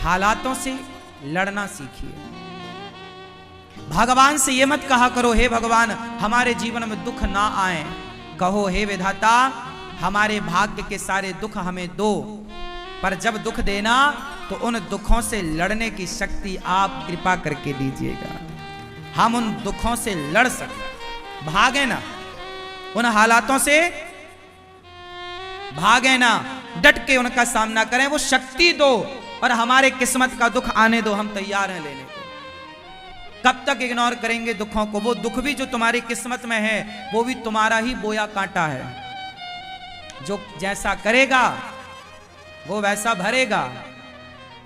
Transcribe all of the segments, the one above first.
हालातों से लड़ना सीखिए। भगवान से ये मत कहा करो हे भगवान हमारे जीवन में दुख ना आए, कहो हे विधाता हमारे भाग्य के सारे दुख हमें दो, पर जब दुख देना तो उन दुखों से लड़ने की शक्ति आप कृपा करके दीजिएगा। हम उन दुखों से लड़ सकें, भागे ना, उन हालातों से भागे ना, डट के उनका सामना करें, वो शक्ति दो और हमारे किस्मत का दुख आने दो, हम तैयार हैं लेने को। कब तक इग्नोर करेंगे दुखों को? वो दुख भी जो तुम्हारी किस्मत में है वो भी तुम्हारा ही बोया कांटा है, जो जैसा करेगा वो वैसा भरेगा।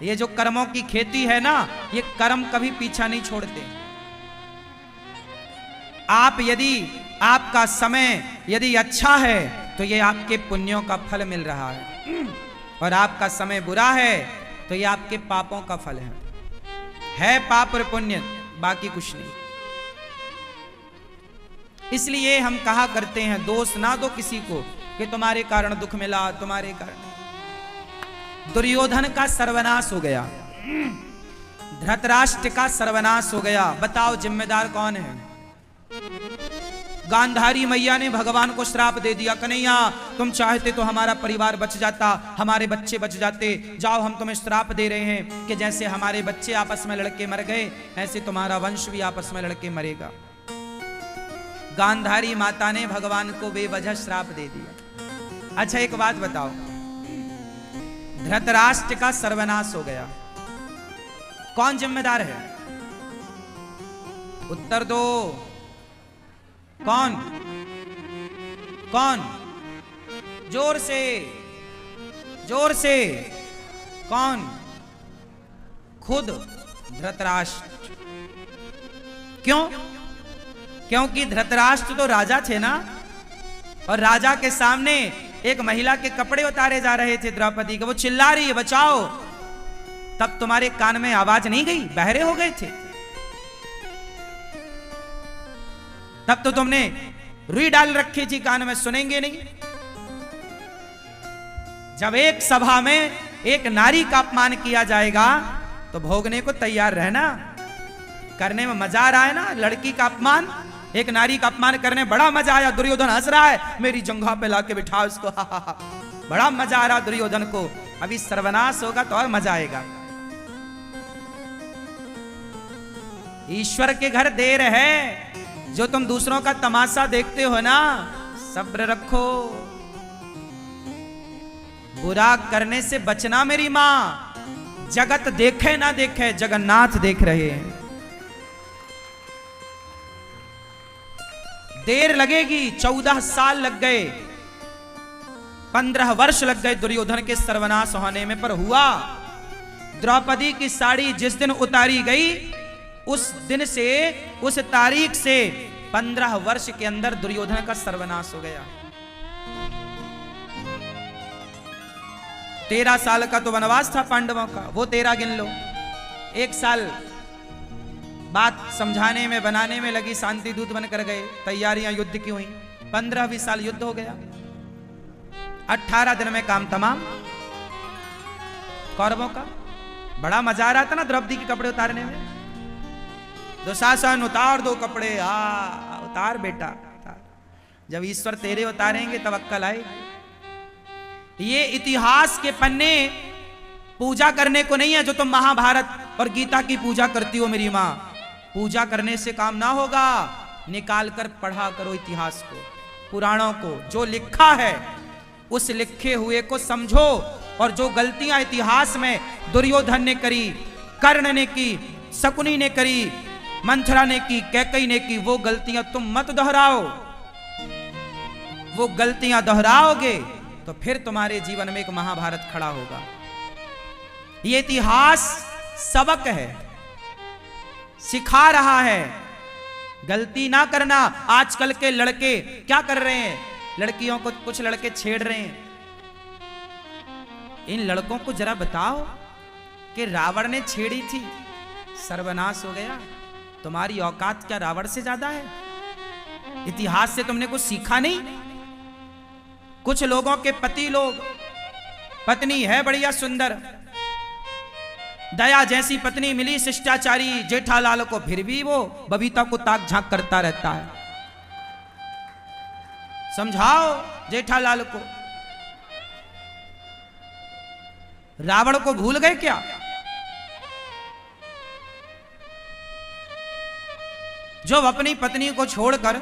ये जो कर्मों की खेती है ना, ये कर्म कभी पीछा नहीं छोड़ते। आप यदि आपका समय यदि अच्छा है तो ये आपके पुण्यों का फल मिल रहा है, और आपका समय बुरा है तो ये आपके पापों का फल है पाप और पुण्य, बाकी कुछ नहीं। इसलिए हम कहा करते हैं दोष ना दो किसी को कि तुम्हारे कारण दुख मिला, तुम्हारे कारण। दुर्योधन का सर्वनाश हो गया, धृतराष्ट्र का सर्वनाश हो गया, बताओ जिम्मेदार कौन है? गांधारी मैया ने भगवान को श्राप दे दिया, कन्हैया तुम चाहते तो हमारा परिवार बच जाता, हमारे बच्चे बच जाते, जाओ हम तुम्हें श्राप दे रहे हैं कि जैसे हमारे बच्चे आपस में लड़के मर गए ऐसे तुम्हारा वंश भी आपस में लड़के मरेगा। गांधारी माता ने भगवान को बेवजह श्राप दे दिया। अच्छा एक बात बताओ, धृतराष्ट्र का सर्वनाश हो गया, कौन जिम्मेदार है? उत्तर दो, कौन? कौन? जोर से, जोर से, कौन? खुद धृतराष्ट्र। क्यों? क्योंकि धृतराष्ट्र तो राजा थे ना, और राजा के सामने एक महिला के कपड़े उतारे जा रहे थे द्रौपदी के, वो चिल्ला रही है बचाओ, तब तुम्हारे कान में आवाज नहीं गई? बहरे हो गए थे तब तो तुमने रुई डाल रखी थी कान में, सुनेंगे नहीं। जब एक सभा में एक नारी का अपमान किया जाएगा तो भोगने को तैयार रहना, करने में मजा आ रहा है ना। लड़की का अपमान, एक नारी का अपमान करने बड़ा मजा आया, दुर्योधन हंस रहा है, मेरी जंघा पे लाके बिठा उसको, हा हा हा, बड़ा मजा आ रहा दुर्योधन को। अभी सर्वनाश होगा तो और मजा आएगा। ईश्वर के घर देर है, जो तुम दूसरों का तमाशा देखते हो ना, सब्र रखो, बुरा करने से बचना मेरी मां। जगत देखे ना देखे, जगन्नाथ देख रहे हैं। देर लगेगी, 14 साल लग गए, 15 वर्ष लग गए दुर्योधन के सर्वनाश होने में, पर हुआ। द्रौपदी की साड़ी जिस दिन उतारी गई उस दिन से, उस तारीख से 15 वर्ष के अंदर दुर्योधन का सर्वनाश हो गया। 13 साल का तो वनवास था पांडवों का, वो 13 गिन लो। 1 साल बात समझाने में बनाने में लगी, शांति दूत बनकर गए, तैयारियां युद्ध की हुई, 15-20 साल युद्ध हो गया, 18 दिन में काम तमाम कौरवों का। बड़ा मजा आ रहा था ना द्रौपदी के कपड़े उतारने में। दुशासन उतार दो कपड़े, उतार बेटा उतार। जब ईश्वर तेरे उतारेंगे तब अक्कल आएगी। ये इतिहास के पन्ने पूजा करने को नहीं है जो तुम महाभारत और गीता की पूजा करती हो मेरी मां। पूजा करने से काम ना होगा, निकाल कर पढ़ा करो इतिहास को, पुराणों को, जो लिखा है उस लिखे हुए को समझो। और जो गलतियां इतिहास में दुर्योधन ने करी, कर्ण ने की, शकुनी ने करी, मंथरा ने की, कैकेयी ने की, वो गलतियां तुम मत दोहराओ। वो गलतियां दोहराओगे तो फिर तुम्हारे जीवन में एक महाभारत खड़ा होगा। ये इतिहास सबक है, सिखा रहा है, गलती ना करना। आजकल के लड़के क्या कर रहे हैं? लड़कियों को कुछ लड़के छेड़ रहे हैं। इन लड़कों को जरा बताओ कि रावण ने छेड़ी थी, सर्वनाश हो गया। तुम्हारी औकात क्या रावण से ज्यादा है? इतिहास से तुमने कुछ सीखा नहीं? कुछ लोगों के पति लोग, पत्नी है बढ़िया सुंदर, दया जैसी पत्नी मिली शिष्टाचारी जेठालाल को, फिर भी वो बबीता को ताक झांक करता रहता है। समझाओ जेठालाल को। रावण को भूल गए क्या? जो अपनी पत्नी को छोड़कर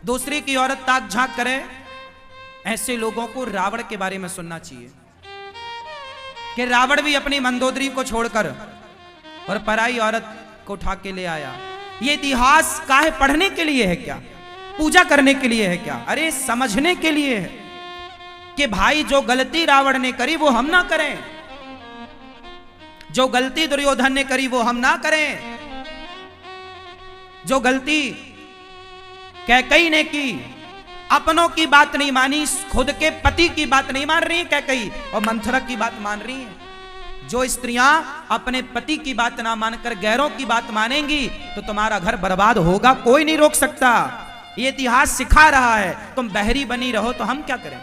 दूसरी की औरत ताक झांक करे, ऐसे लोगों को रावण के बारे में सुनना चाहिए कि रावण भी अपनी मंदोदरी को छोड़कर और पराई औरत को उठा के ले आया। ये इतिहास काहे पढ़ने के लिए है क्या? पूजा करने के लिए है क्या? अरे समझने के लिए है कि भाई जो गलती रावण ने करी वो हम ना करें, जो गलती दुर्योधन ने करी वो हम ना करें, जो गलती कैकई ने की, अपनों की बात नहीं मानी, खुद के पति की बात नहीं मान रही है कैकई और मंथरा की बात मान रही है। जो स्त्रियां अपने पति की बात ना मानकर गैरों की बात मानेंगी तो तुम्हारा घर बर्बाद होगा, कोई नहीं रोक सकता। ये इतिहास सिखा रहा है। तुम बहरी बनी रहो तो हम क्या करें?